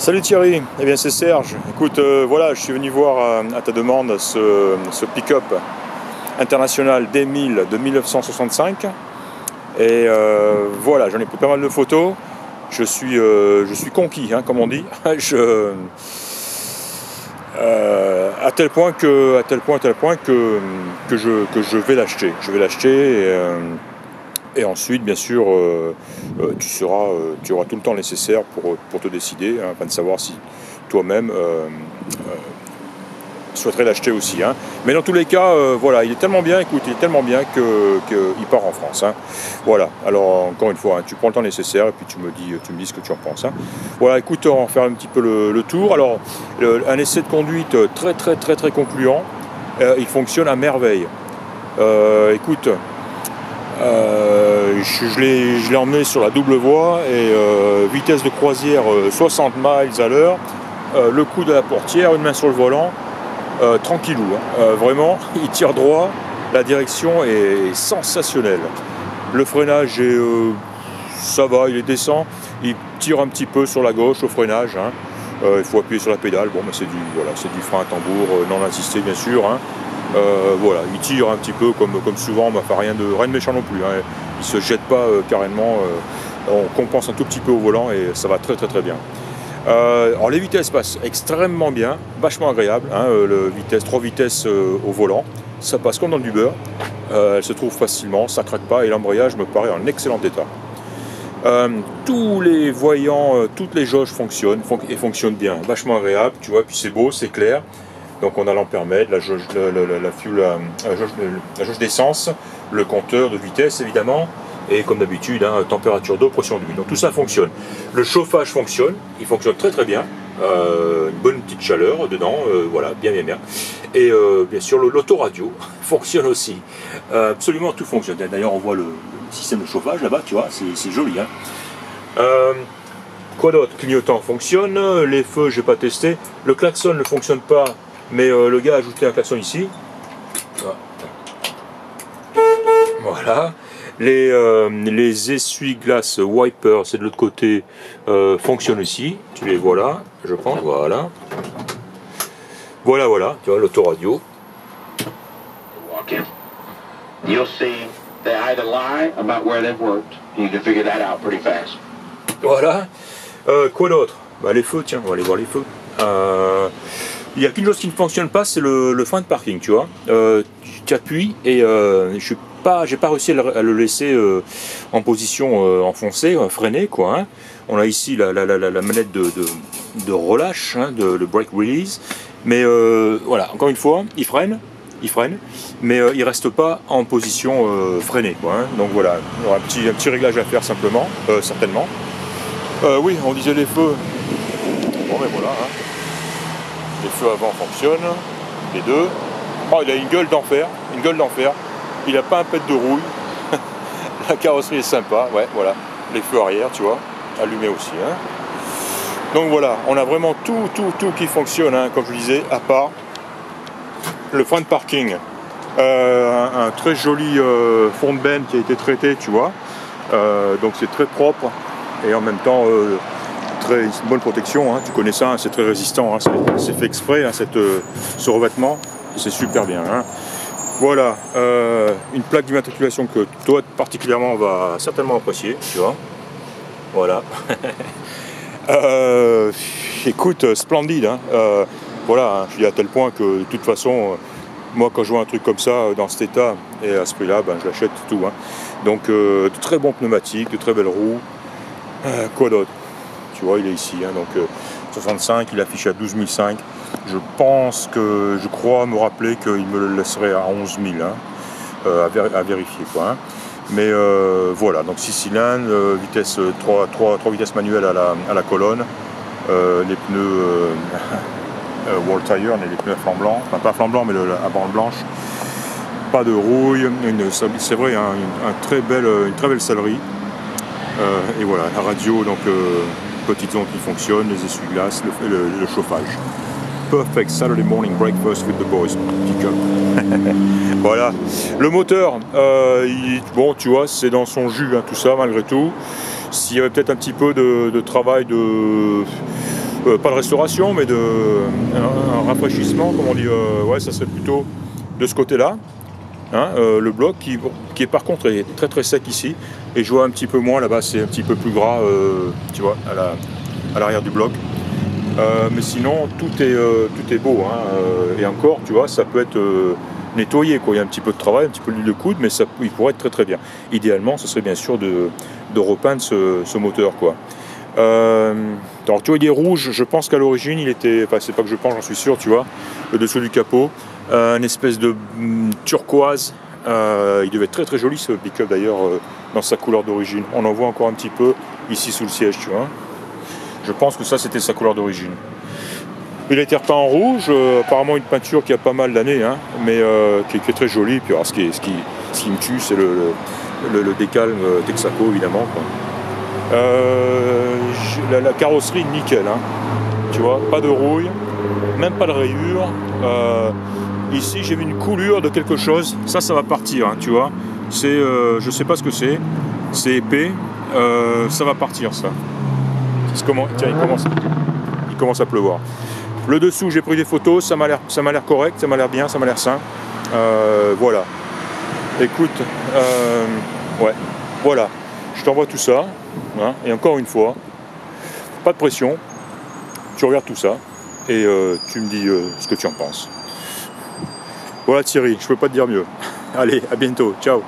Salut Thierry, eh bien c'est Serge. Écoute, voilà, je suis venu voir à ta demande ce pick-up international D1000 de 1965. Et voilà, j'en ai pris pas mal de photos. Je suis conquis, hein, comme on dit. À tel point que je vais l'acheter. Je vais l'acheter. Et ensuite, bien sûr, tu auras tout le temps nécessaire pour te décider, hein, afin de savoir si toi-même souhaiterais l'acheter aussi. Hein. Mais dans tous les cas, voilà, il est tellement bien, écoute, il est tellement bien qu'il part en France. Hein. Voilà, alors encore une fois, hein, tu prends le temps nécessaire et puis tu me dis ce que tu en penses. Hein. Voilà, écoute, on va faire un petit peu le tour. Alors, un essai de conduite très concluant. Il fonctionne à merveille. Écoute, je l'ai emmené sur la double voie et vitesse de croisière 60 miles à l'heure, le coup de la portière, une main sur le volant, tranquillou, hein. Vraiment, il tire droit, la direction est sensationnelle. Le freinage est, ça va, il est décent, il tire un petit peu sur la gauche au freinage, hein. Il faut appuyer sur la pédale, bon, mais c'est du frein à tambour, non assisté bien sûr, hein. Voilà, il tire un petit peu comme souvent, mais enfin rien de méchant non plus, hein. Il se jette pas carrément, on compense un tout petit peu au volant et ça va très bien. Alors les vitesses passent extrêmement bien, vachement agréable, hein, 3 vitesses au volant, ça passe comme dans du beurre, elle se trouve facilement, ça craque pas et l'embrayage me paraît en excellent état. Tous les voyants, toutes les jauges fonctionnent bien, vachement agréable, tu vois, puis c'est beau, c'est clair. Donc on a l'ampèremètre, la jauge d'essence, le compteur de vitesse évidemment, et comme d'habitude, hein, température d'eau, pression d'huile. Donc tout ça fonctionne. Le chauffage fonctionne, il fonctionne très bien. Une bonne petite chaleur dedans, voilà, bien. Et bien sûr l'autoradio fonctionne aussi. Absolument tout fonctionne. D'ailleurs on voit le système de chauffage là-bas, tu vois, c'est joli. Hein. Quoi d'autre? Clignotant fonctionne, les feux j'ai pas testé, le klaxon ne fonctionne pas. Mais le gars a ajouté un klaxon ici. Voilà. Les essuie-glaces wipers, c'est de l'autre côté, fonctionnent aussi. Tu les vois là, je pense. Voilà. Voilà. Tu vois l'autoradio. Voilà. Quoi d'autre? Bah, les feux, tiens, on va aller voir les feux. Il n'y a qu'une chose qui ne fonctionne pas, c'est le frein de parking, tu vois. Tu appuies et j'ai pas réussi à le laisser en position enfoncée, freinée, quoi. Hein. On a ici la manette de relâche, hein, le brake release. Mais voilà, encore une fois, il freine, mais il reste pas en position freinée, quoi. Hein. Donc voilà, il y aura un petit réglage à faire simplement, certainement. Oui, on disait les feux. Bon, mais voilà. Hein. Les feux avant fonctionnent, les deux. Oh, il a une gueule d'enfer, Il n'a pas un pet de rouille. La carrosserie est sympa, ouais, voilà. Les feux arrière, tu vois, allumés aussi. Hein. Donc voilà, on a vraiment tout qui fonctionne, hein, comme je disais, à part le frein de parking. Un très joli fond de benne qui a été traité, tu vois. Donc c'est très propre et en même temps une bonne protection, hein, tu connais ça, hein, c'est très résistant, hein, c'est fait exprès, hein, ce revêtement, c'est super bien. Hein. Voilà, une plaque d'immatriculation que toi particulièrement va certainement apprécier, tu vois. Voilà. Écoute, splendide. Hein. Voilà, hein, je dis à tel point que de toute façon, moi quand je vois un truc comme ça dans cet état et à ce prix-là, ben, je l'achète tout. Hein. Donc de très bons pneumatiques, de très belles roues. Quoi d'autre? Tu vois, il est ici, hein, donc 65, il affiche à 12 500. Je crois me rappeler qu'il me le laisserait à 11 000, hein, à vérifier, quoi. Hein. Mais voilà, donc 6 cylindres, vitesse 3 vitesses manuelles à la colonne, les pneus World Tire, les pneus à flanc blanc, enfin pas à flanc blanc, mais à bande blanche. Pas de rouille, c'est vrai, hein, une très belle sellerie. Et voilà, la radio, donc petite onde qui fonctionne, les essuie-glaces, le chauffage. Perfect Saturday morning breakfast with the boys. Pick-up. Voilà. Le moteur, bon, tu vois, c'est dans son jus, hein, tout ça, malgré tout. S'il y avait peut-être un petit peu de travail pas de restauration, mais un rafraîchissement, comme on dit, ouais, ça serait plutôt de ce côté-là. Hein, le bloc qui est par contre est très très sec ici, et je vois un petit peu moins là-bas, c'est un petit peu plus gras, tu vois, à l'arrière du bloc. Mais sinon tout est beau, hein, et encore, tu vois, ça peut être nettoyé, quoi. Il y a un petit peu de travail, un petit peu d'huile de coude, mais il pourrait être très très bien. Idéalement, ce serait bien sûr de repeindre ce moteur, quoi. Alors tu vois, il est rouge, je pense qu'à l'origine il était, enfin c'est pas que je pense, j'en suis sûr, tu vois, le dessous du capot, une espèce de turquoise, il devait être très très joli ce pick-up d'ailleurs, dans sa couleur d'origine. On en voit encore un petit peu ici sous le siège, tu vois. Je pense que ça c'était sa couleur d'origine. Il a été repeint en rouge, apparemment une peinture qui a pas mal d'années, hein, mais qui est très jolie. Puis alors, ce qui me tue, c'est le décalme Texaco, évidemment, quoi. La carrosserie nickel, hein, tu vois, pas de rouille, même pas de rayures. Ici j'ai vu une coulure de quelque chose, ça va partir, hein, tu vois. C'est, je sais pas ce que c'est épais, ça va partir ça. Tiens, il commence à pleuvoir. Le dessous, j'ai pris des photos, ça m'a l'air correct, ça m'a l'air bien, ça m'a l'air sain. Voilà. Écoute, ouais, voilà. Je t'envoie tout ça, hein, et encore une fois, pas de pression. Tu regardes tout ça et tu me dis ce que tu en penses. Voilà Thierry, je peux pas te dire mieux. Allez, à bientôt, ciao.